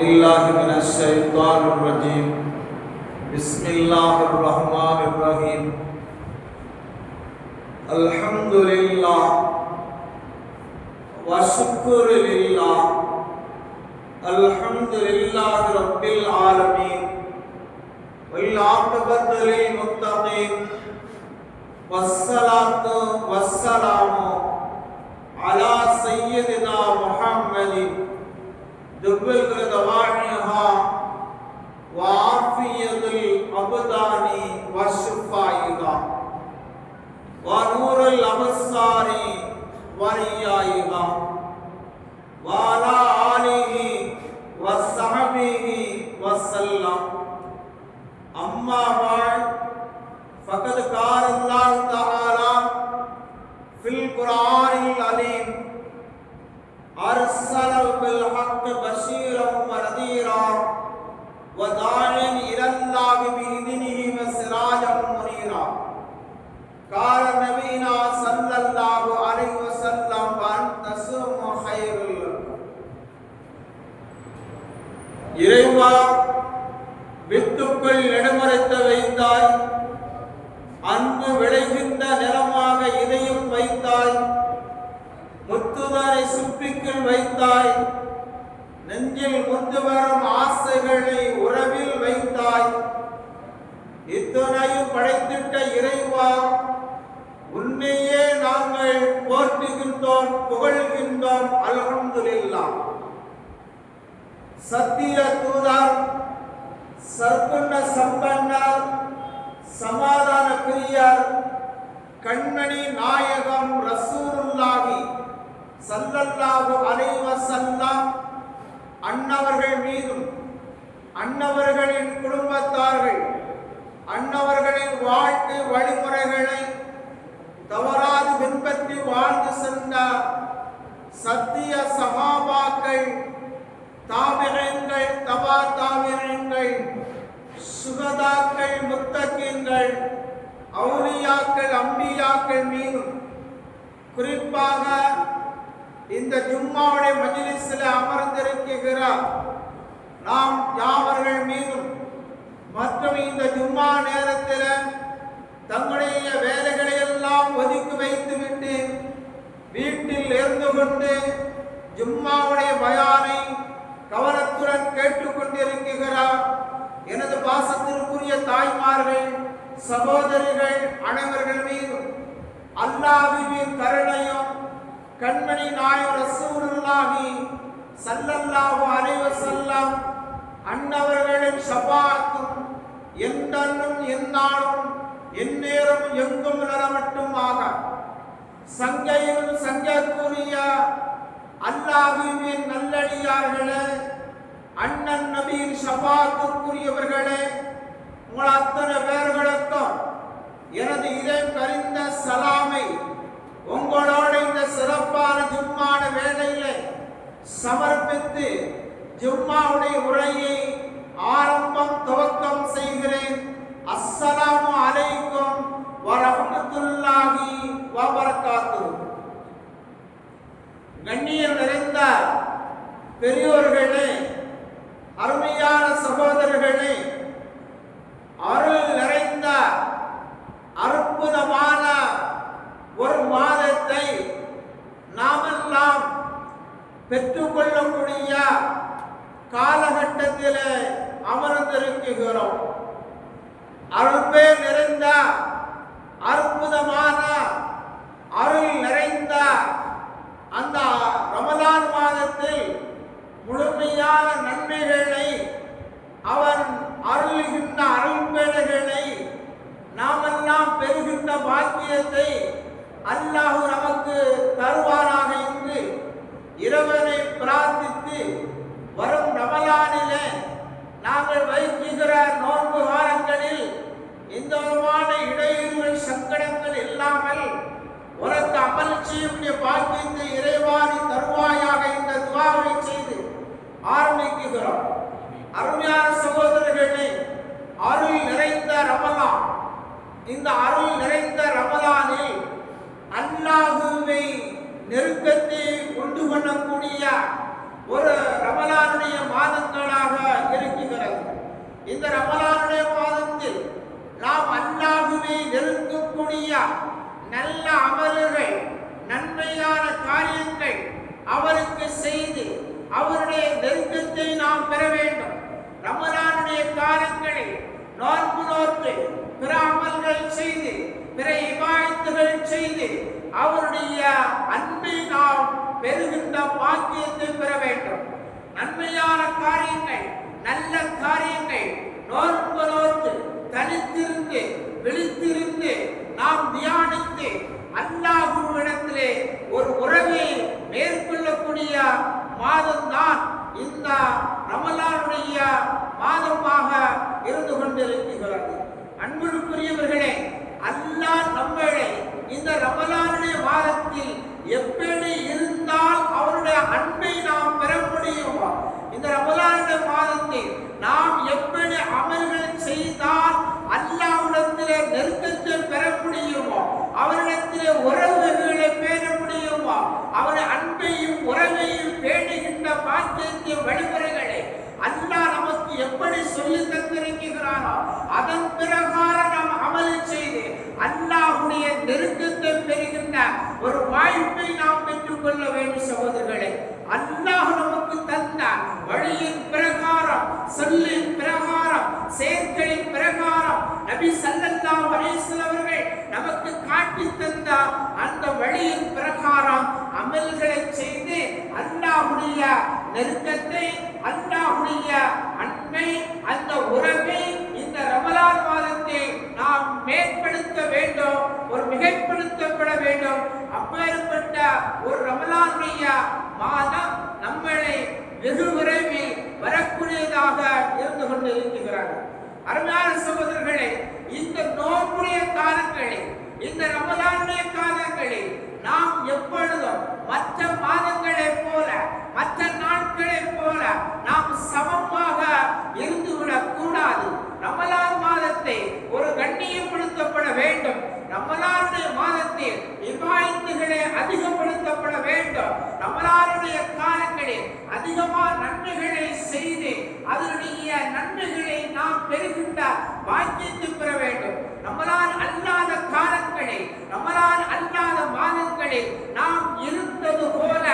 بالله من الشيطان الرجيم بسم الله الرحمن الرحيم الحمد لله والشكر لله الحمد لله رب العالمين والعاقبة للمتقين والصلاة والسلام على سيدنا محمد دب الغدوانها وعافية الأبدان والشفائها ونور الأبصار وريائها وعلى آله وصحبه وسلم أما بعد فقد قال الله تعالى في القرآن العظيم أرسل بالحق بشيرا ونذيرا وداعيا إلى الله بإذنه وسراجا منيرا قال نبينا صلى الله عليه وسلم وأن تصوموا خير لكم. இறைவா, வித்துக்குள் நெடுமறைத்து வைத்தாய், அன்பு விளைகின்ற நிலமாக இதையும் வைத்தாய், முத்துதரை சுப்பிக்குள் வைத்தாய், நெஞ்சில் முந்து வரும் ஆசைகளை உறவில் வைத்தாய். இத்துணையும் படைத்திட்ட இறைவா, உன்னையே நாங்கள் போற்றுகின்றோம், புகழ்கின்றோம். அல்ஹம்துலில்லாஹ். சத்திய தூதர், சர்க்குண சம்பன்னர், சமாதான பிரியர், கண்மணி நாயகம் ரசூலுல்லாஹி ஸல்லல்லாஹு அலைஹி வஸல்லம் அன்னவர்கள் மீதும் அன்னவர்களின் குடும்பத்தார்கள் அன்னவர்களின் வாழ்க்கை வழிமுறைகளை தவறாது பின்பற்றி வாழ்ந்து சென்ற சத்திய சஹாபாக்கள், தாபிஈன்கள், தபா தாபிஈன்கள், சுகதாக்கள், முத்தகீன்கள், அவுலியாக்கள், அம்பியாக்கள் மீதும், குறிப்பாக இந்த ஜும்மாவுடைய மஜ்லிஸில் அமர்ந்திருக்கிற நாம் யாவர்கள் மீதும் மற்றும் இந்த ஜும்மா நேரத்தில் தங்களுடைய வேலைகளை எல்லாம் ஒதுக்கி வைத்துவிட்டு வீட்டில் இருந்து கொண்டு ஜும்மாவுடைய பயானை கவனத்துடன் கேட்டுக்கொண்டிருக்கிறார் எனது பாசத்திற்குரிய தாய்மார்கள், சகோதரிகள் அனைவர்கள் மீதும் அல்லாஹ்வின் கருணையும் கண்மணி நாயகம் ரசூலுல்லாஹி ஸல்லல்லாஹு அலைஹி வஸல்லம் அன்னவர்களின் ஷஃபாஅத்தும் என்றென்றும் எந்நாளும் எந்நேரம் எங்கும் நிலவட்டுமாக. சங்கையும் சங்கைக்குரிய அல்லாஹ்வின் நல்லடியார்களே, அண்ணன் நபியின் ஷஃபாஅத்துக்குரியவர்களே, உங்கள் அத்தனை பேர்களுக்கும் எனது இதயம் கரிந்த சலாமை உங்களோட இந்த சிறப்பான ஜும்மான வேளையிலே சமர்ப்பித்து ஜும்மாவுடைய உரையை ஆரம்பம் துவக்கம் செய்கிறேன். அஸ்ஸலாமு அலைக்கும் வரஹ்மத்துல்லாஹி வபரகாத்துஹு. கண்ணியம் நிறைந்த பெரியோர்களே, அருமையான சகோதரர்களே, அருள் நிறைந்த அற்புதமான ஒரு மாதத்தை நாமெல்லாம் பெற்றுக்கொள்ளக்கூடிய காலகட்டத்தில் அமர்ந்திருக்கிறோம். அருள்பே நிறைந்த அற்புதமான அருள் நிறைந்த அந்த ரமலான் மாதத்தில் முழுமையான நன்மைகளை அவன் அருள்கின்ற அருள்பேடைகளை நாமெல்லாம் பெறுகின்ற பாக்கியத்தை அல்லாஹ் நமக்கு தருவாராக என்று இறைவனை பிரார்த்தித்து வரும் ரமலானிலே நாங்கள் வைக்கிற நோன்பு காலங்களில் இந்த விதமான இடையூறுகள், சங்கடங்கள் இல்லாமல் உனக்கு அமல் செய்யக்கூடிய பாக்கியத்தை இறைவாணி தருவாயாக இந்த துஆவை செய்து ஆரம்பிக்கிறோம். அருமையான சகோதரர்களே, அருள் நிறைந்த ரமலான், இந்த அருள் நிறைந்த ரமலானில் அல்லாஹ்வை நெருக்கத்தை கொண்டு வரக்கூடிய ஒரு ரமலானுடைய மாதங்களா நல்ல அமல்கள், நன்மையான காரியங்கள் அவருக்கு செய்து அவருடைய நெருக்கத்தை நாம் பெற வேண்டும். ரமலானுடைய காலங்களில் நோன்பு நோற்று பிற அமல்கள் செய்து பிற இபாதத்துகள் செய்து அவருடைய அன்பை நாம் பெறுகின்ற பாக்கியத்தை பெற வேண்டும். நன்மையான காரியங்கள், நல்ல காரியங்கள் நோன்பு நோற்று தனித்திருந்து விழித்திருந்து நாம் தியானித்து அல்லாஹ்விடத்திலே ஒரு உறவை மேற்கொள்ளக்கூடிய மாதம்தான் இந்த ரமலானுடைய மாதமாக இருந்து கொண்டிருக்கிறது. அன்பிற்குரியவர்களே, அல்லாஹ் நம்மளை இந்த ரமலானுடைய மாதத்தில் எப்படி இருந்தால் அவருடைய அன்பை நாம் பெற முடியுமோ, இந்த ரமலானுடைய மாதத்தில் நாம் எப்படி அமல்கள் செய்தால் அல்லாஹ்விடத்திலே நெருக்கத்தை பெற முடியுமோ, அவரிடத்திலே உறவுகளை பேண முடியுமோ, அவருடைய அன்பையும் உறவையும் பேணுகின்ற பாக்கியத்திய வழிமுறைகளை அல்லாஹ் நமக்கு எப்படி சொல்லி தந்திருக்கிறானோ அதன் பிரகாரம் நாம் அமல் செய்து அல்லாஹ்வுடைய நெருக்கத்தை பெறுகின்ற ஒரு வாய்ப்பை நாம் பெற்றுக் கொள்ள வேண்டும். சகோதரர்களே, அல்லாஹ் நமக்கு தந்த வழியின் பிரகாரம், சொல்லின் பிரகாரம், செயற்களின் பிரகாரம் நபி ஸல்லல்லாஹு அலைஹி வஸல்லம் அவர்கள் நமக்கு காட்டி தந்த அந்த வழியின் பிரகாரம் அமல்களை செய்து அல்லாஹ்வுடைய நெருக்கத்தை, அல்லாஹ்வுடைய அன்பை, அந்த உறவை இந்த ரமலான் மாதத்தை நாம் மேம்படுத்த வேண்டும், ஒரு மிகைப்படுத்தப்பட வேண்டும். அப்பேற்பட்ட ஒரு ரமலானுடைய மாதம் நம்மளை வெகு விரைவில் வரக்கூடியதாக இருந்து கொண்டு இருக்கிறார்கள். அருமையான சகோதரர்களே, இந்த நோன்புடைய காலங்களில், இந்த ரமலானுடைய காலங்களில் நாம் எப்பொழுதும் மற்ற மாதங்களைப் போல, மற்ற நாட்களைப் போல நாம் சமமாக இருந்துவிடக் கூடாது. ரமலான் மாதத்தை ஒரு கண்ணியப்படுத்தப்பட வேண்டும். ரமலானுடைய மாதத்தில் இபாதத்துகளை அதிகப்படுத்தப்பட வேண்டும். ரமலானுடைய காலங்களில் அதிகமான நன்மைகளை செய்து அதனுடைய நன்மைகளை நாம் பெறுகின்ற பாக்கியத்தை பெற வேண்டும். ரமலான் அல்லாத காலங்களில், ரமலான் அல்லாத மாதங்களில் நாம் இருந்தது போல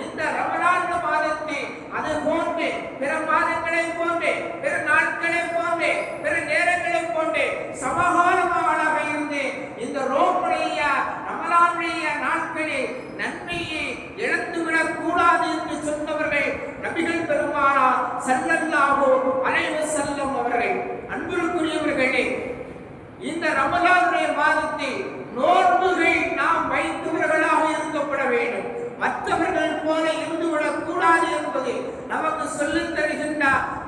இந்த ரமலான் மாதத்தை அது போன்று பிற மாதங்களை போன்று, பிற நாட்களை போன்று, பிற நேரங்களை போன்று சமகாலமாக இருந்து இந்த ரோமுடைய ரமலானுடைய நாட்களில் நன்மையை இழந்துவிடக் கூடாது என்று சொன்னவர்கள் நபிகள் பெருமானார் ஸல்லல்லாஹு அலைஹி வஸல்லம் அவர்கள். அன்பிற்குரியவர்களே, இந்த ரமலானுடைய மாதத்தில் நோன்புகள் நாம் வைத்தவர்களாக இருக்கப்பட வேண்டும். மற்றவர்கள் போல இருந்துவிடக் கூடாது என்பது நமக்கு சொல்லித் தருகின்ற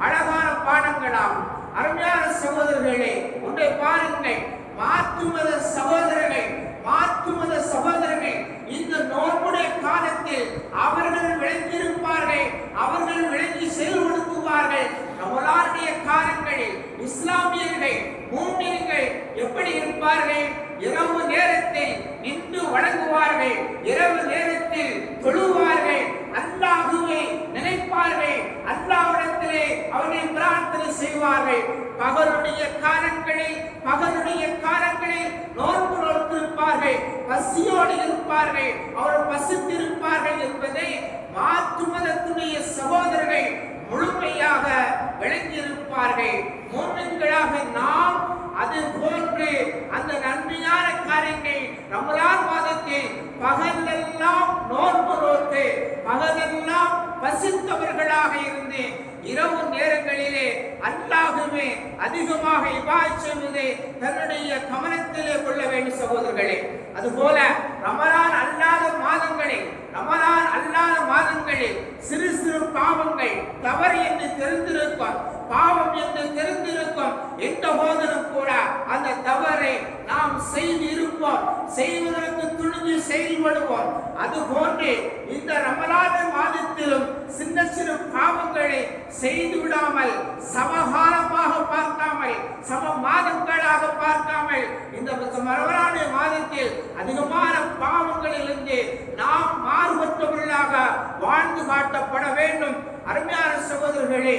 அழகான பாடங்களாகும். அருமையான சகோதரர்களே, ஒன்றை பாருங்கள், மாற்று மத சகோதரர்கள், மாற்று மத சகோதரர்கள் இந்த நோன்புடைய காலத்தில் அவர்கள் விளங்கியிருப்பார்கள், அவர்கள் விளங்கி செயல்படுத்துவார்கள். ரமலானுடைய காலங்களில் இஸ்லாமியர்கள், மூமின்கள் எப்படி இருப்பார்கள்? இரவு நேரத்தில் நின்று வணங்குவார்கள், இரவு நேரத்தில் தொழுவார்கள், அல்லாஹ்வை நினைப்பார்கள், அல்லாஹ்விடத்திலே அவர்கள் பிரார்த்தனை செய்வார்கள். பகலுடைய காலங்களில் நோன்பு நோற்றிருப்பார்கள், பசியோடு இருப்பார்கள், அவர் பசித்திருப்பார்கள் என்பதை மாற்று மதத்துடைய சகோதரர்கள் முழுமையாக விளங்கியிருப்பார்கள். மூமின்களாக நாம் அது போன்று அந்த நன்மையான காரியங்கள் ரமலான் மாதத்தில் பகலெல்லாம் நோன்பு நோட்டு, பகலெல்லாம் பசித்தவர்களாக இருந்து இரவு நேரங்களிலே அல்லாஹ்வே அதிகமாக இபாதத் செய்வதை தன்னுடைய கவனத்திலே கொள்ள வேண்டும் சகோதரர்களே. அதுபோல ரமலான் அல்லாத மாதங்களில் சிறு சிறு பாவங்கள் தவறு என்று தெரிந்திருக்கும், பாவம் என்று தெரிந்திருக்கும் என்ற போதிலும் கூட அந்த தவறை நாம் செய்து இருப்போம், செய்வதற்கு துணிஞ்சு செயல்படுவோம். அதுபோன்று இந்த ரமலான் மாதத்திலும் சின்ன சிறு பாவங்களை செய்து விடாமல், சமகாலமாக பார்க்காமல், சம மாதங்களாக பார்க்காமல் இந்த ரமலான் மாதத்தில் அதிகமான பாவங்களிலிருந்து நாம் மாறுபட்டவர்களாக வாழ்ந்து காட்டப்பட வேண்டும். அருமையான சகோதரர்களே,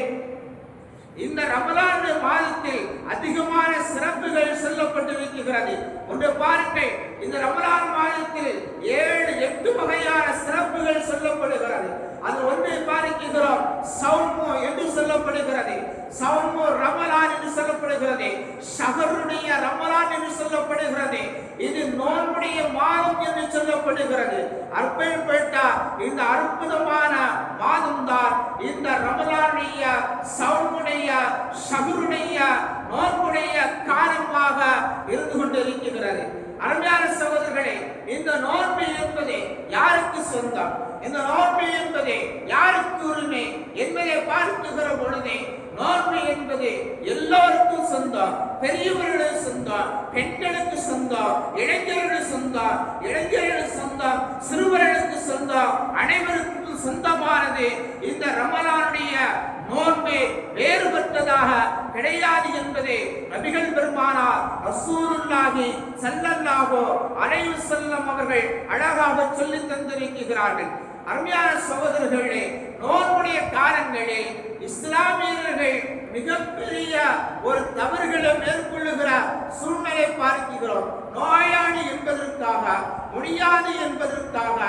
இந்த ரமலான் மாதத்தில் அதிகமான சிறப்புகள் சொல்லப்பட்டிருக்கிறது. ஒன்று பாருங்கள், இந்த ரமலான் மாதத்தில் 7-8 வகையான சிறப்புகள் சொல்லப்படுகிறது. அது ஒன்றை பார்க்கிறோம், சௌமு என்று சொல்லப்படுகிறது, சௌமு ரமலான் என்று சொல்லப்படுகிறது, ஷஹருடைய ரமலான் என்று சொல்லப்படுகிறது, இது நோன்புடைய மாதம் என்று சொல்லப்படுகிறது. அப்பேற்பட்ட இந்த அற்புதமான மாதம் தான் இந்த ரமலானுடைய சௌமுடைய ஷஹருடைய நோன்புடைய காலமாக இருந்து கொண்டிருக்கிறது. அருமையான சகோதரர்களே, இந்த நோன்பு என்பது யாருக்கு சொந்தம், இந்த நோன்பு என்பது யாருக்கு உரிமை என்பதை பார்க்குகிற பொழுது நோன்பு என்பது எல்லோருக்கும் சொந்தம். பெரியவர்களுக்கு சொந்தம், பெண்களுக்கு சொந்தம், இளைஞர்களுக்கு சொந்தம், இளைஞர்களுக்கு சொந்தம், சிறுவர்களுக்கு சொந்தம், அனைவருக்கும் சொந்தமானது. இந்த ரமலானுடைய நோன்பு வேறுபட்டதாக கிடையாது என்பதை நபிகள் பெருமானார் ரசூலுல்லாஹி ஸல்லல்லாஹு அலைஹி வஸல்லம் அவர்கள் அழகாக சொல்லி தந்திருக்கிறார்கள். அருமையான சகோதரர்களே, நோன்புடைய காலங்களில் இஸ்லாமியர்கள் மிகப்பெரிய ஒரு தவறுகளை மேற்கொள்ளுகிற சூழ்நிலை பார்க்கிறோம். நோயாளி என்பதற்காக, முடியாது என்பதற்காக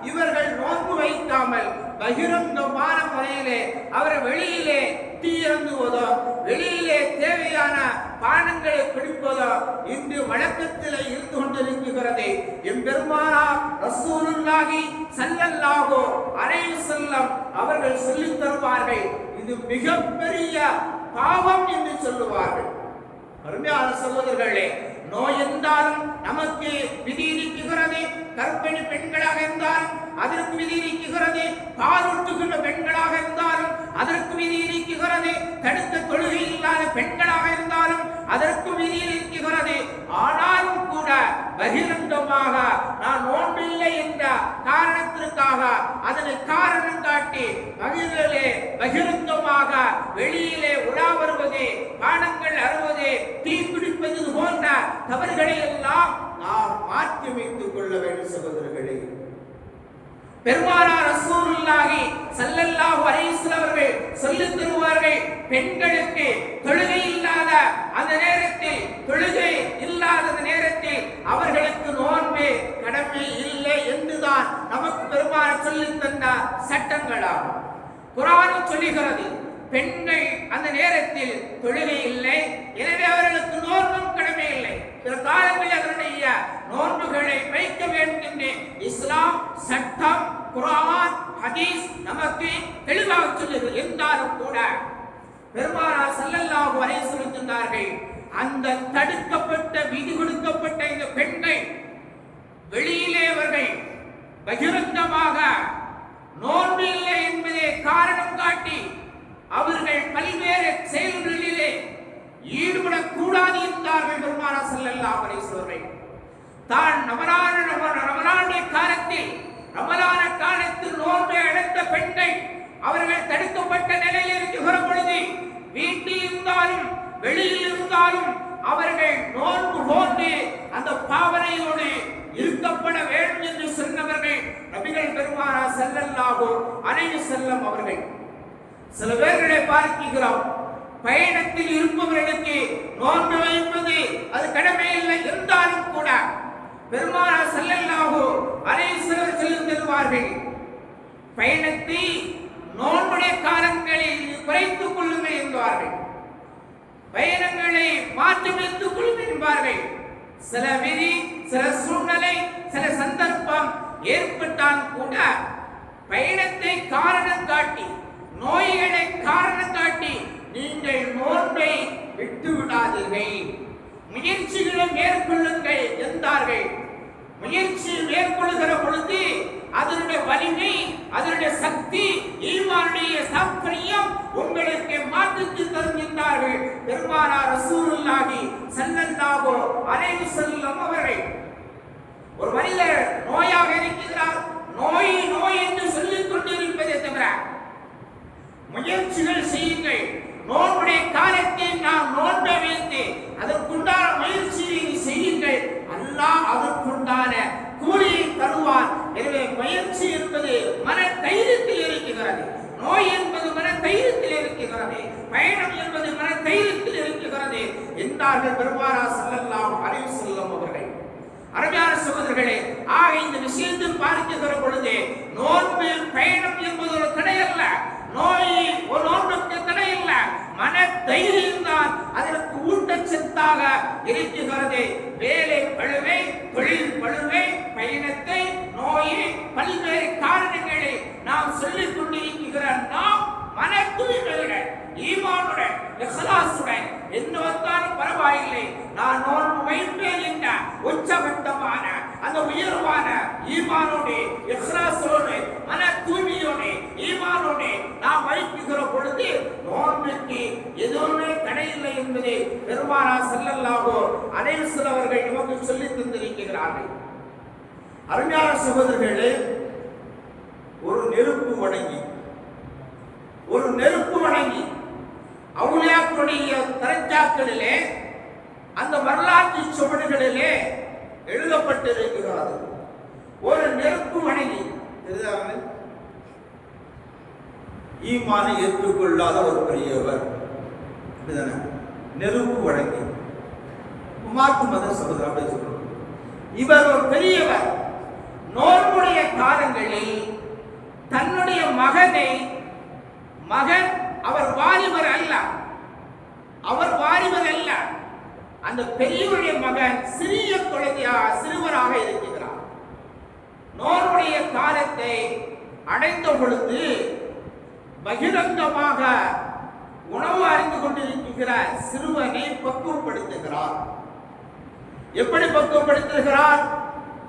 இவர்கள் நோன்பு வைக்காமல் பகிரங்கமான முறையிலே அவரை வெளியிலே டீ இறங்குவதோ, வெளியிலே தேவையான பானங்களை குடிப்பதோ இன்று வழக்கத்தில் இருந்து கொண்டிருக்கிறது. எம்பெருமானார் ரசூலுல்லாஹி ஸல்லல்லாஹு அலைஹி வஸல்லம் அவர்கள் சொல்லித் தருவார்கள், இது மிகப்பெரிய பாவம் என்று சொல்லுவார்கள். அருமையான சகோதரர்களே, நோய் என்றாலும் நமக்கு விதி இருக்கிறது. கர்ப்பிணி பெண்களாக இருந்தாலும் அதற்கு விதி இருக்கிறது. பாலூட்டுகின்ற பெண்களாக இருந்தாலும் அதற்கு விதி இருக்கிறது. தடுத்த தொழுகை இல்லாத பெண்களாக இருந்தாலும் அதற்கு விதி இருக்கிறது. ஆனாலும் கூட பகிரங்கமாக நான் நோன்பில்லை என்ற காரணத்திற்காக அதனை காரணம் காட்டி பகிரங்கமாக வெளியிலே உலா வருவது, பானங்கள் அருவது, தீ பிடிப்பது போன்ற தவறுகளை எல்லாம் நாம் மாற்றி வைத்துக் கொள்ள வேண்டும் சகோதரர்களே. பெருமானார் ரசூலுல்லாஹி ஸல்லல்லாஹு அலைஹி வஸல்லம் அவர்கள் சொல்லித் தருவார்கள், பெண்களுக்கு தொழுகை இல்லாத அந்த நேரத்தில், தொழுகை இல்லாத நேரத்தில் அவர்களுக்கு நோன்பு கடமை இல்லை என்றுதான் நமக்கு பெருமானார் சொல்லித் தந்த சட்டங்களாகும். குர்ஆன் சொல்லுகிறது, பெண்கள் அந்த நேரத்தில் தொழுகை இல்லை, எனவே அவர்களுக்கு நோன்பும் கடமை இல்லை. சில காலங்களில் அவருடைய நோன்புகளை வைக்க வேண்டும் என்று இஸ்லாம் சட்டம், குர்ஆன், ஹதீஸ் நமக்கு தெளிவாக சொல்லுகிறது. என்றாலும் கூட பெருமானார் ஸல்லல்லாஹு அலைஹி வஸல்லம் சொன்னார்கள், அந்த தடுக்கப்பட்ட விதி கொடுக்கப்பட்ட இந்த பெண்கள் வெளியிலே அவர்கள் பகிரங்கமாக நோன்பு இல்லை என்பதை காரணம் காட்டி அவர்கள் பல்வேறு செயல்களிலே ஈடுபடக்கூடாது என்றார்கள் பெருமானார் ஸல்லல்லாஹு அலைஹி வஸல்லம். தான் ரமலானுடைய காலத்தில், ரமலான காலத்தில் நோன்பை அடைந்த பெண்கள் அவர்கள் தடுக்கப்பட்ட நிலையில் இருக்கிற பொழுது வீட்டில் இருந்தாலும் வெளியில் இருந்தாலும் அவர்கள் நோன்பு போன்று அந்த பாவனையோடு இருக்கப்பட வேண்டும் என்று சொன்னவர்கள் நபிகள் பெருமானார் ஸல்லல்லாஹு அலைஹி வஸல்லம் அவர்கள். சில பேர்களை பார்க்கிறோம், பயணத்தில் இருப்பவர்களுக்கு நோன்பு வைப்பது அது கடமை இல்லை என்றாலும் கூட பெருமானார் ஸல்லல்லாஹு அலைஹி வஸல்லம் சொல்லித் தருவார்கள், பயணத்தை நோன்புடைய காலங்களில் குறைத்துக் கொள்ளுங்கள் என்பார்கள், பயணங்களை மாற்றியமைத்துக் கொள்ளுங்கள் என்பார்கள். சில விதி, சில சூழ்நிலை, சில சந்தர்ப்பம் ஏற்பட்டால் கூட பயணத்தை காரணம் காட்டி, நோய்களை காரணம் காட்டி நீங்கள் நோன்பை விட்டு விடாதீர்கள், முயற்சிகளை மேற்கொள்ளுங்கள் என்றார்கள். முயற்சி மேற்கொள்ளுகிற பொழுது அதனுடைய வலிமை, அதனுடைய சக்தி, ஈமானுடைய சாத்தியம் உங்களுக்கு மாற்றத்தை தருகின்றார்கள் பெருமானார் ரசூலுல்லாஹி ஸல்லல்லாஹு அலைஹி வஸல்லம் அவர்கள். ஒரு மனிதர் நோயாக இருக்கிறார், நோய் நோய் என்று சொல்லிக் கொண்டிருப்பதை தவிர முயற்சிகள் செய்யுங்கள். நோன்புடைய காலத்தில் நாம் நோன்பை வைத்து அதற்குண்டான முயற்சியை செய்யுங்கள். அல்லாஹ் அதற்குண்டான கூலியை தருவார். எனவே முயற்சி என்பது மன தைரியத்தில் இருக்கிறது, நோய் என்பது மன தைரியத்தில் இருக்கிறது, பயணம் என்பது சொல்லுகிறார்கள் பெருமானார் ஸல்லல்லாஹு அலைஹி வஸல்லம் அவர்கள். அருமையான சகோதரர்களே, ஆக இந்த விஷயத்தில் பார்க்கிற பொழுது நோன்பு பயணம் என்பது ஒரு தடை அல்ல, நோய் ஒரு நோன்புக்கு தடை அல்ல, மன தைரியம் தான் அதற்கு ஊட்டச்சத்தாக இருக்கிறது. வேலை பழுவை, தொழில் பழுவை, பயணத்தை, நோயை, பல்வேறு காரணங்களை நாம் சொல்லிக் கொண்டிருக்கிற நாம் மன தூய்மையுடன், ஈமானுடன், இஹ்லாசுடன் என்ன வந்தாலும் பரவாயில்லை, நான் நோன்பு வைப்பேன் என்ற உச்சகட்டமான அந்த உயர்வான ஈமானோடு, இஹ்லாசோடு, மன தூய்மையோடு, ஈமானோடு நாம் வைக்கிற பொழுது நோன்பிற்கு எதுவுமே தடையில்லை என்பதை பெருமானார் ஸல்லல்லாஹு அலைஹி வஸல்லம் அவர்கள் நமக்கு சொல்லித் தந்திருக்கிறார்கள். அருமையான சகோதரர்களே, ஒரு நெருப்பு வணங்கி அவுலியாக்களுடைய தரஜாக்களிலே, அந்த வரலாற்று சுவடுகளிலே எழுதப்பட்டிருக்கிறது. ஒரு நெருப்பு வணங்கி, ஈமானை ஏற்றுக்கொள்ளாத ஒரு பெரியவர், நெருப்பு வணங்கி மாற்று மத சகோதரர் சொல்றார். இவர் ஒரு பெரியவர். நோன்புடைய காலங்களில் தன்னுடைய மகன் அவர் வாலிபர் அல்ல, அந்த பெரியவருடைய மகன் சிறிய சிறுவராக இருக்கிறார். நோன்புடைய காலத்தை அடைந்த பொழுது பகிரங்கமாக உணவு அறிந்து கொண்டிருக்கிற சிறுவனை பக்குவப்படுத்துகிறார். எப்படி பக்குவப்படுத்துகிறார்?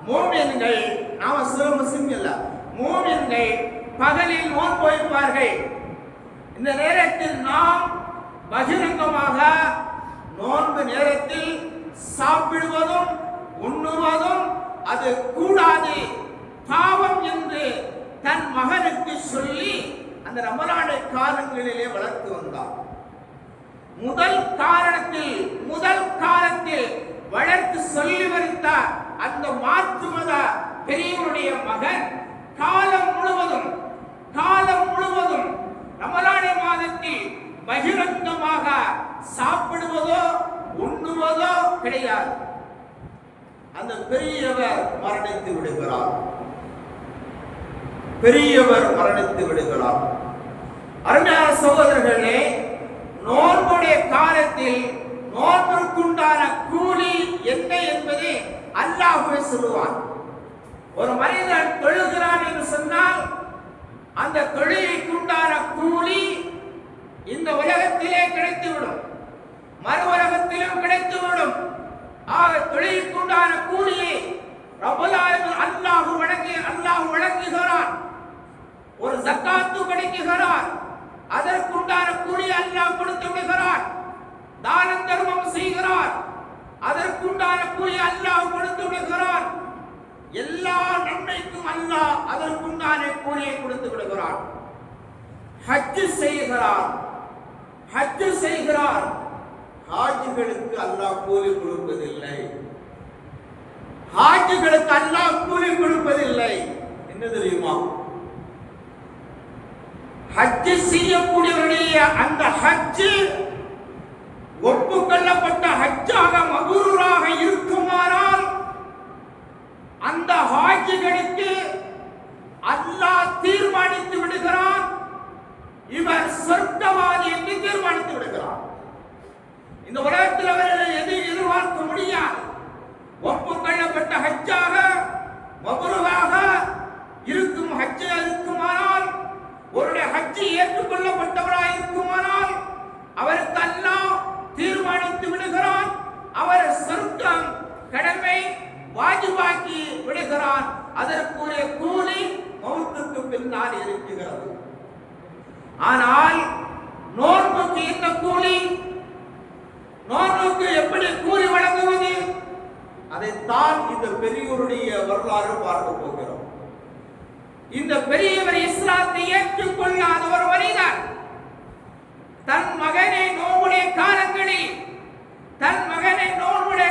மூமின்கள், நாம சில முஸ்லிம் இல்ல, மூமின்கள் பகலில் நோன்பு வைப்பார்கள். இந்த நேரத்தில் நாம் பகிரங்கமாக நோன்பு நேரத்தில் சாப்பிடுவதும் உண்ணுவதும் அது கூடாது, பாவம் என்று தன் மகனுக்கு சொல்லி அந்த ரமலான் காலங்களிலே வளர்த்து வந்தார். முதல் காலத்தில் வளர்த்து சொல்லி வருத்த அந்த மாற்று மத பெரியவருடைய மகன் காலம் முழுவதும் ரமலான் மாதத்தில் பகிரங்கமாக சாப்பிடுவதோ உண்ணுவதோ கிடையாது. அந்த பெரியவர் மரணித்து விடுகிறார். அருமையான சகோதரர்களே, நோன்புடைய காலத்தில் நோன்பிற்குண்டான கூலி என்ன என்பதை அல்லாஹ்வே சொல்லுவான். ஒரு மனிதன் தொழுகிறான் என்று சொன்னால் அந்த தொழுகைக்குண்டான கூலி இந்த உலகத்திலே கிடைத்துவிடும், மறு உலகத்திலும் கிடைத்துவிடும். ஆக தொழுகைக்குண்டான கூலியை ரப்பல் ஆலமீன் அல்லாஹ் வழங்குகிறான். ஒரு ஜக்காத்து கிடைக்கிறான், அதற்குண்டான கூலி அல்லாஹ் கொடுத்து விடுகிறான். தான தர்மம் செய்கிறான், அதற்குண்டான கூலி அல்லாஹ் கொடுத்து விடுகிறான். எல்லா நன்மைக்கும் அல்லாஹ் அதற்குண்டான கூலியை கொடுத்து விடுகிறான். ஹஜ் செய்கிறார், ஹாஜிகளுக்கு அல்லாஹ் கூலி கொடுப்பதில்லை. என்ன தெரியுமா? ஹஜ் செய்யக்கூடியவருடைய அந்த ஹஜ் ஒப்புக்கொள்ளப்பட்ட ஹஜ்ஜாக மபூராக இருக்குமானால் அந்த ஹாஜிகளுக்கு அல்லாஹ் தீர்மானித்து விடுகிறான், இவர் சொர்க்கவாதி என்று தீர்மானித்து விடுகிறான். இந்த உலகத்தில் அவர்கள் எதிர்பார்க்க முடியாது. ஒப்புக்கொள்ளப்பட்ட ஹஜ்ஜாக மபூராக இருக்கும் ஹஜ்ஜா இருக்குமானால், ஒருடைய ஹஜ்ஜி ஏற்றுக்கொள்ளப்பட்டவராக இருக்குமானால் அவருக்கு அல்லாஹ் தீர்மானித்து விடுகிறான், அவர் சொர்க்கம் கடமை வாஜிபாக்கி விடுகிறான். அதற்குரிய கூலி மௌத்துக்கு பின்னால் இருக்கிறது. ஆனால் நோன்புக்கு என்ன கூலி? நோன்புக்கு எப்படி கூலி வழங்குவது? அதைத்தான் இந்த பெரியவருடைய வரலாறு பார்க்க போகிறோம். இந்த பெரியவர் இஸ்லாத்தை ஏற்றுக்கொள்ளாத ஒரு மனிதர் தன் மகனை நோன்புடைய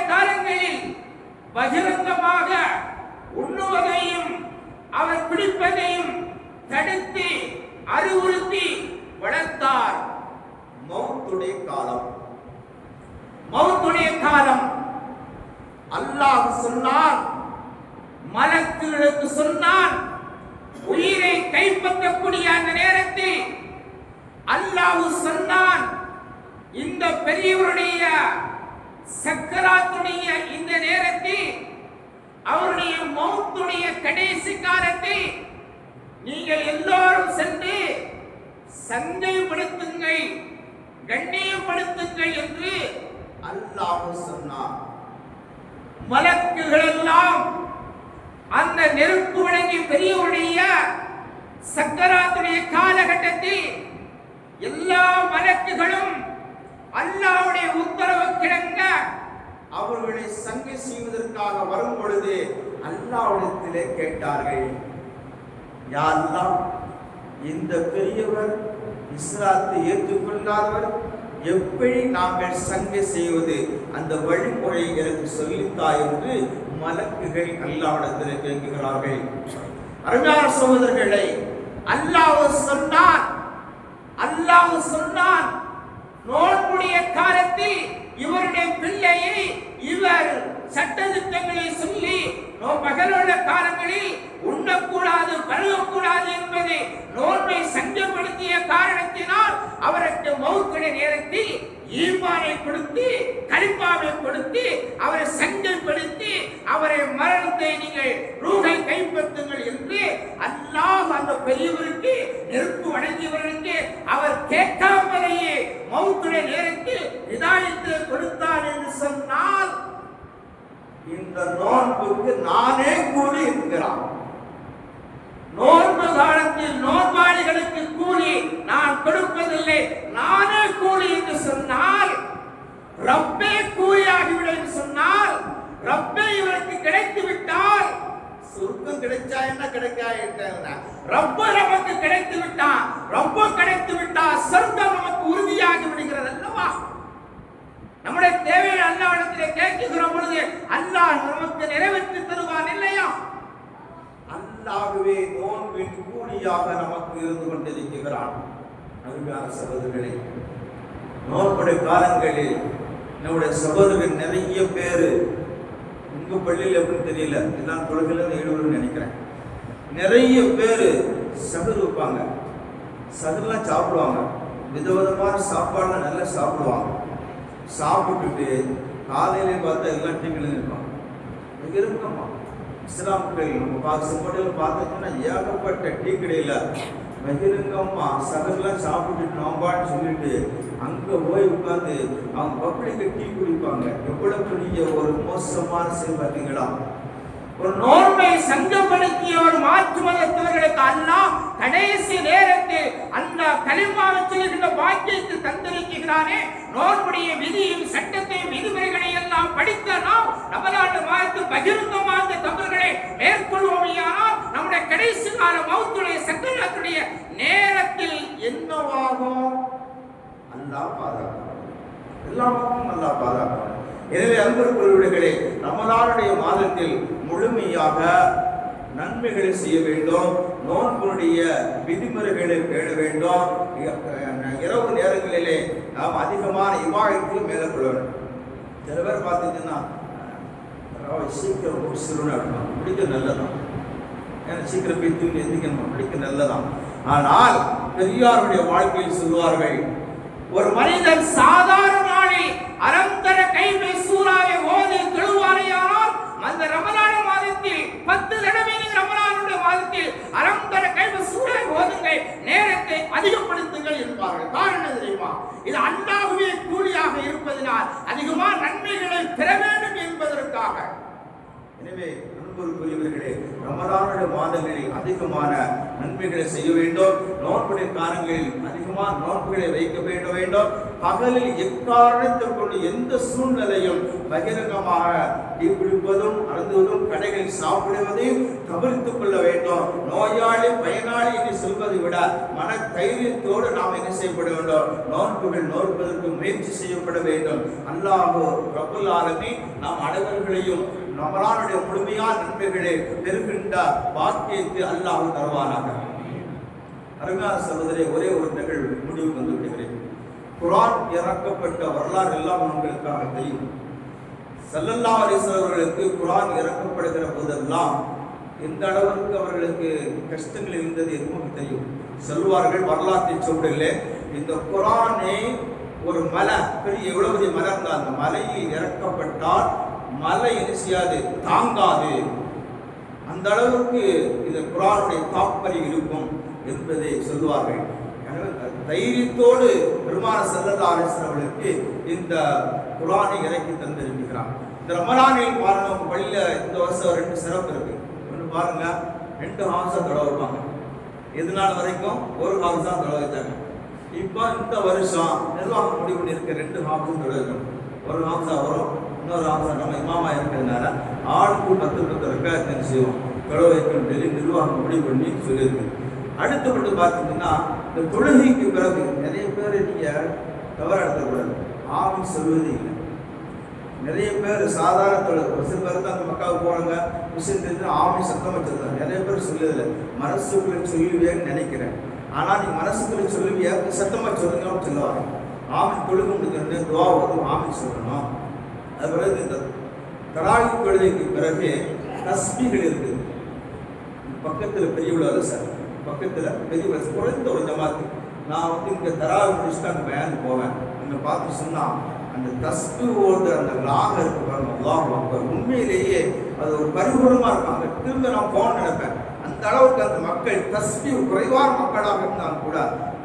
காலங்களில் பகிரங்கமாக உண்ணுவதையும் அவர் பிடிப்பதையும் தடுத்து அறிவுறுத்தி வளர்த்தார். மௌத்துடைய காலம் மௌத்துடைய காலம். அல்லாஹ் சொன்னான், மலக்குகளுக்கு சொன்னான், உயிரை கைப்பற்றக்கூடிய அந்த நேரத்தில் அல்லாஹ் சொன்னான், இந்த பெரியவருடைய சக்கராத்துடைய இந்த நேரத்தில், அவருடைய மௌத்துடைய கடைசி காலத்தை நீங்கள் எல்லோரும் சென்று சந்தைப்படுத்துங்கள், கண்ணியப்படுத்துங்கள் என்று அல்லாஹ் சொன்னார். மலக்குகள் எல்லாம் அந்த நெருப்பு வழங்கி பெரியவருடைய சக்கராத்துடைய காலகட்டத்தில் எல்லா மலக்குகளும் அல்லாஹ்வுடைய உத்தரவு கிடங்க அவர்களை சங்கை செய்வதற்காக வரும் பொழுது அல்லாஹ்விடத்திலே கேட்டார்கள், யா அல்லாஹ், இந்த பெரியவர் இஸ்லாத்தை ஏற்றுக்கொள்ளாதவர், எப்படி நாங்கள் சங்கை செய்வது, அந்த வழிமுறை எனக்கு சொல்லித்தா என்று மலக்குகள் அல்லாஹ்விடத்தில் கேட்கிறார்கள். அருமையான சகோதரர்களே, அல்லாஹ் சொன்னான் நோன்புடைய காலத்தில் இவருடைய பிள்ளையை இவர் சட்டதிட்டங்களை சொல்லி பகலுள்ள காலங்களில் உண்ணக்கூடாது, பருகக்கூடாது என்பதை நோன்பை சங்கப்படுத்திய காரணத்தினால் அவருக்கு மௌத்துடைய நேரத்தில் ஈமானை கொடுத்து, கலிமாவை கொடுத்து, அவரை சங்கப்படுத்தி, அவரை மரணத்தை நீங்கள் ரூஹை கைப்பற்றுங்கள் என்று அல்லாஹ் அந்த பெரியவருக்கு நெருப்பு வணங்கியவருக்கு அவர் கேட்காமலேயே மௌத்துடைய நேரத்தில் ஹிதாயத்தை கொடுத்தார் என்று சொன்னால், இந்த நோன்புக்கு நானே கூலி இருக்கிறான். நோன்பு காலத்தில் நோன்பாளிகளுக்கு கூலி நான் கொடுப்பதில்லை, நானே கூலி என்று சொன்னால், ரப்பே கூலியாகிவிடும் என்று சொன்னால், ரப்பே இவருக்கு கிடைத்து விட்டால், சுருக்கம் கிடைச்சா என்ன, கிடைக்காத ரப்ப நமக்கு கிடைத்து விட்டான், ரப்ப கிடைத்து விட்டால் சொர்க்கம் நமக்கு உறுதியாகி விடுகிறது அல்லவா? நம்முடைய தேவையை அல்லாஹ்விடத்திலே கேட்கிற பொழுது அல்லாஹ் நமக்கு நிறைவேற்றி தருவான் இல்லையா? அல்லாஹ்வே நோன்பின் கூலியாக நமக்கு இருந்து கொண்டிருக்கிறான். அருமையான சகோதரர்களே, நோன்புடைய காலங்களில் நம்முடைய சகோதரர்கள் நிறைய பேர், உங்க பள்ளியில் எப்படின்னு தெரியல, எல்லாம் தொழுகையில் ஈடுபடும் நினைக்கிறேன், நிறைய பேர் சகர் வைப்பாங்க, சகர்லாம் சாப்பிடுவாங்க, விதவிதமான சாப்பாடுலாம் நல்லா சாப்பிடுவாங்க. சாப்பிட்டுட்டு காலையிலே பார்த்தா எல்லாம் டீக்கெல்லாம் இருப்பாங்க. இங்கே இருக்கம்மா இஸ்லாம்கள் நம்ம செங்கோட்டையில் பார்த்தோம்னா ஏகப்பட்ட டீ கடையில் பகிரங்கம்மா சகர்லாம் சாப்பிட்டுட்டு நோம்பான்னு சொல்லிட்டு அங்கே போய் உட்காந்து அவங்க பப்ளிக்கு டீ குடிப்பாங்க. எவ்வளவு பெரிய ஒரு மோசமான செயல் பார்த்தீங்களா? ஒரு நோன்பை சங்கப்படுத்திய ஒரு மாற்று மதத்தவர்களுக்கு அல்லாஹ் கடைசி நேரத்தில் அந்த கலிமாவை சொல்லுகின்ற பாக்கியத்தை தந்திருக்கிறானே. நோன்புடைய விதியும் சட்டத்தையும் விதிமுறைகளை எல்லாம் படித்த நாம் ரமலான் மாதத்தில் பகிரங்கமான தவறுகளை மேற்கொள்வோமையானால் நம்முடைய கடைசி கால மௌத்துடைய சக்கராத்துடைய நேரத்தில் என்னவாகும்? அல்லாஹ் பாதுகாப்பான், எல்லாருக்கும் அல்லாஹ் பாதுகாப்பான். எனவே அன்புக்குரியவர்களே, ரமலானுடைய மாதத்தில் முழுமையாக நன்மைகளை செய்ய வேண்டும், நோன்புடைய விதிமுறைகளை பேண வேண்டும். இரவு நேரங்களிலே நாம் அதிகமான இபாதத்தில் மேற்கொள்ள வேண்டும். சில பேர் பார்த்தீங்கன்னா சீக்கிரம் முடிச்சிடணும், பிடிக்க நல்லதான், ஏன்னா சீக்கிரம் போய் தூங்கி எந்திக்கணும், பிடிக்க நல்லதான். ஆனால் பெரியாருடைய வாழ்க்கையில் சொல்வார்கள், ஒரு மனிதன் சாதாரண நாளில் அறந்தர கைமை சூறாவை ஓதி தொழுவாரையானால் அந்த ரமலான் மாதத்தில் 10 தடவை ரமலானுடைய மாதத்தில் அறந்தர கைமை சூறாவை ஓதுங்கள், நேரத்தை அதிகப்படுத்துங்கள் என்பார்கள். காரணம் தெரியுமா? இது அல்லாஹ்வே கூலியாக இருப்பதனால் அதிகமான நன்மைகளை பெற வேண்டும் என்பதற்காக. எனவே அன்புக்குரியவர்களே, ரமலானுடைய மாதங்களில் அதிகமான நன்மைகளை செய்ய வேண்டும். நோன்புடைய காலங்களில் அதிகமான நோன்புகளை வைக்க வேண்டும். பகலில் எக்காரணத்தை கொண்டு எந்த சூழ்நிலையும் பகிரங்கமாக டீ குடிப்பதும் அருந்துவதும் கடைகளில் சாப்பிடுவதையும் தவிர்த்துக் கொள்ள வேண்டும். நோயாளி பயனாளி என்று சொல்வதை விட மன தைரியத்தோடு நாம் என்ன செய்யப்பட வேண்டும்? நோன்புகள் நோற்பதற்கு முயற்சி செய்யப்பட வேண்டும். அல்லாஹ் ரப்பல் ஆலமீன் நாம் அனைவர்களையும் ரமலானுடைய முழுமையான நன்மைகளை பெறுகின்ற பாக்கியத்தை அல்லாஹ் தருவானாக. அருமையான சகோதரே, ஒரே ஒரு நிகழ்வு முடிவுக்கு வந்து விடுகிறேன். குர்ஆன் இறக்கப்பட்ட வரலாறு எல்லாம் உங்களுக்காக தெரியும். ஸல்லல்லாஹு அலைஹி வஸல்லம் அவர்களுக்கு குர்ஆன் இறக்கப்படுகிற போதெல்லாம் எந்த அளவுக்கு அவர்களுக்கு கஷ்டங்கள் இருந்தது எதுவும் தெரியும். சொல்வார்கள் வரலாற்றை சொல்றதில்லை, இந்த குர்ஆனை ஒரு மலை, பெரிய எவ்வளவு பெரிய மலை இருந்தால் அந்த மலையில் இறக்கப்பட்டால் மலை என்ன செய்யாது, தாங்காது. அந்த அளவுக்கு இந்த குர்ஆனுடைய தாற்பயம் இருக்கும் என்பதை சொல்வார்கள். தைரியத்தோடு பெருமானார் ஸல்லல்லாஹு அலைஹி வஸல்லம் அவர்களுக்கு இந்த குர்ஆனை இறக்கி தந்திருக்கிறார். இந்த ரமலானில் பாருங்க, உங்க பள்ளியில் இந்த வருஷம் 2 சிறப்பு இருக்கு. ஒன்று பாருங்க, 2 ஹாஃப்ஸா தொலை வைப்பாங்க. இது நாள் வரைக்கும் ஒரு ஹாஃப் தான் தொலை வச்சாங்க. இப்போ இந்த வருஷம் நிர்வாகம் முடிவு பண்ணியிருக்க 2 ஹாஃபும் தொலை வைக்கணும். ஒரு ஹாஃப்ஸா வரும், இன்னொரு ஹாஃப்ஸா நம்ம இமாமா இருக்கிறதுனால ஆளுக்கு 10 ரெக்கார்ட் செய்வோம் தொலை வைக்கணும் சொல்லி நிர்வாகம் முடிவு பண்ணி சொல்லியிருக்கு. அடுத்தபட்டு பார்த்தீங்கன்னா, இந்த தொழுகைக்கு பிறகு நிறைய பேர் நீங்கள் தவறு எடுத்துக்கூடாது, ஆமீன் சொல்வது இல்லை. நிறைய பேர் சாதாரண தொழில், ஒரு சில பேர் தான் அந்த மக்காவுக்கு போனாங்க, விஷயம் தெரிஞ்சு ஆமீன் சத்தம் வச்சிருந்தாங்க. நிறைய பேர் சொல்லுதில்லை, மனசுக்குள்ளே சொல்லுவியான்னு நினைக்கிறேன். ஆனால் நீ மனசுக்குள்ளே சொல்லுவியா, சத்தமாக சொல்லுங்கன்னு சொல்லுவாங்க. ஆமீன் தொழுக முடிஞ்சு துவா வரும், ஆமீன் சொல்லணும். அது பிறகு இந்த தராவி தொழுகைக்கு பிறகு தஸ்பீகள் இருக்குது. பக்கத்தில் பெரிய உள்ள சார், பக்கத்தில் பெரிய குறைந்த ஒரு ஜமாத்து. நான் இங்கே தராவி முடிச்சுட்டு அங்கே பயனுக்கு போவேன். அங்கே பார்த்து சொன்னால் அந்த தஸ்பீஹோட அந்த லாக இருக்கு பாருங்க, அல்லாஹ் அக்பர், உண்மையிலேயே அது ஒரு பரிபூர்ணமாக இருக்கும். அங்கே திரும்ப நான் போன நினைப்பேன். அந்த அளவுக்கு அந்த மக்கள் தஸ்பீஹ் குறைவான மக்களாக இருந்தாலும் கூட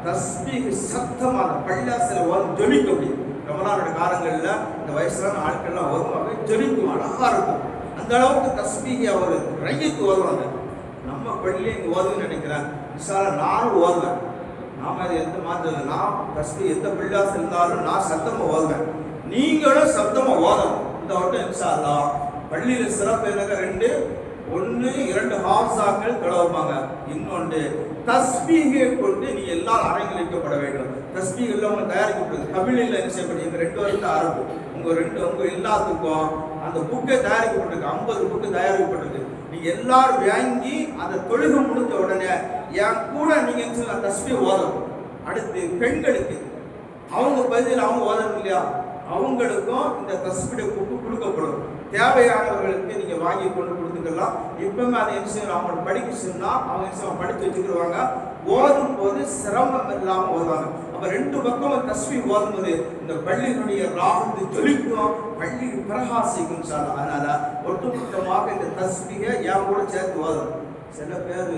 தஸ்பீஹ் சத்தமான பள்ளியாசில் வரும் ஜொலிக்க முடியும். ரமலானுடைய காலங்களில் இந்த வயசான ஆட்கள்லாம் வருவாங்க, ஜொலிக்கும், அழகாக இருக்கும். அந்த அளவுக்கு தஸ்பீஹ் அவர் ரையத்து வருவாங்க. நம்ம பள்ளியை இங்கே ஓதுன்னு நினைக்கிறேன், விசால நானும் ஓதுவேன். நாம் அதை எந்த மாற்றம், நான் தஸ்பீஹ் எந்த பள்ளியாசல் இருந்தாலும் நான் சத்தமாக ஓதுவேன், நீங்களும் சத்தமாக ஓதணும். இந்த வட்டம் இன்ஷா அல்லாஹ் பள்ளியில் சிறப்பு என்னங்க, 2 ஹாஃப்ஸாக்கள் தொலை வைப்பாங்க. இன்னொன்று தஸ்பீகை கொண்டு நீ எல்லாரும் அரங்கலிக்கப்பட வேண்டும். தஸ்பீக் எல்லாம் தயாரிக்கப்படுது. தமிழில் என்ன செய்யப்படுது, இந்த 2 வருஷம் அரபு. உங்க எல்லாத்துக்கும் அந்த புக்கை தயாரிக்கப்பட்டிருக்கு, 50 புக்கு தயாரிக்கப்பட்டிருக்கு. நீங்க எல்லாரும் வாங்கி அந்த தொழுகை முடிஞ்ச உடனே என் கூட நீங்க தஸ்பீஹ் ஓதணும். அடுத்து பெண்களுக்கு அவங்க பகுதியில் அவங்க ஓதணும் இல்லையா, அவங்களுக்கும் இந்த தஸ்பீஹ் புக்கு கொடுக்கப்படும். தேவையானவர்களுக்கு நீங்க வாங்கி கொண்டு கொடுத்துக்கலாம். இப்பவுமே அதை என்ன செய்யணும், அவங்க படிக்க சொன்னா அவங்க படித்து வச்சுக்கிடுவாங்க. ஓதும் போது சிரமம் இல்லாமல் ஓதுவாங்க. அப்ப 2 பக்கம் தஸ்பீஹ் ஓதும்போது இந்த பள்ளியினுடைய ராகத்து ஜொலிக்கும், பள்ளி பிரகாசிக்கும் சார். அதனால ஒட்டுமொத்தமாக இந்த தஸ்பீஹை என் கூட சேர்த்து ஓதணும். சில பேர்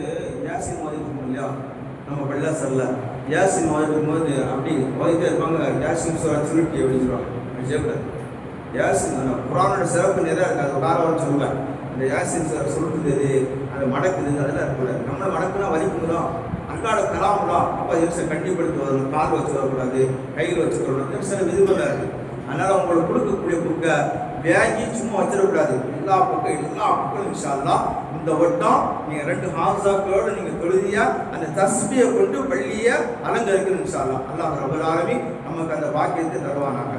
யாசின் ஓதிக்கும் இல்லையா, நம்ம பள்ளி சொல்ல யாசின் ஓதிக்கும் போது அப்படி ஓதிட்டே இருப்பாங்க, யாசின் சுருட்டி அப்படின்னு சொல்லுவாங்க. செய்யக்கூடாது. யாசின் குர்ஆனோட சிறப்பு நிறையா இருக்குது. அது காரணம் சொல்லுவேன். இந்த யாசின் சுருட்டுது, அது மடக்குது, அதெல்லாம் இருக்கக்கூடாது. நம்மளை மடக்குனா வலிக்குங்களோம், அன்றாட கலாமலாம். அப்போ நிமிஷம் கண்டிப்படுத்தி வரணும், கால் வச்சு வரக்கூடாது, கையில் வச்சுக்கூடாது, சில விதிமுறைலாம் இருக்குது. அதனால் உங்களுக்கு கொடுக்கக்கூடிய புக்கை வேகி சும்மா வச்சிடக்கூடாது. எல்லா புக்கும் இன்ஷா அல்லாஹ் இந்த வட்டம் நீங்கள் 2 ஹாஃப்ஸாக்களோடு நீங்கள் தொழுதியா அந்த தஸ்பீஹை கொண்டு பள்ளியை அலங்கரிக்கணும் இன்ஷா அல்லாஹ். அல்லாஹ் ரப்பல் ஆலமீன் நமக்கு அந்த பாக்கியத்தை தருவானாங்க.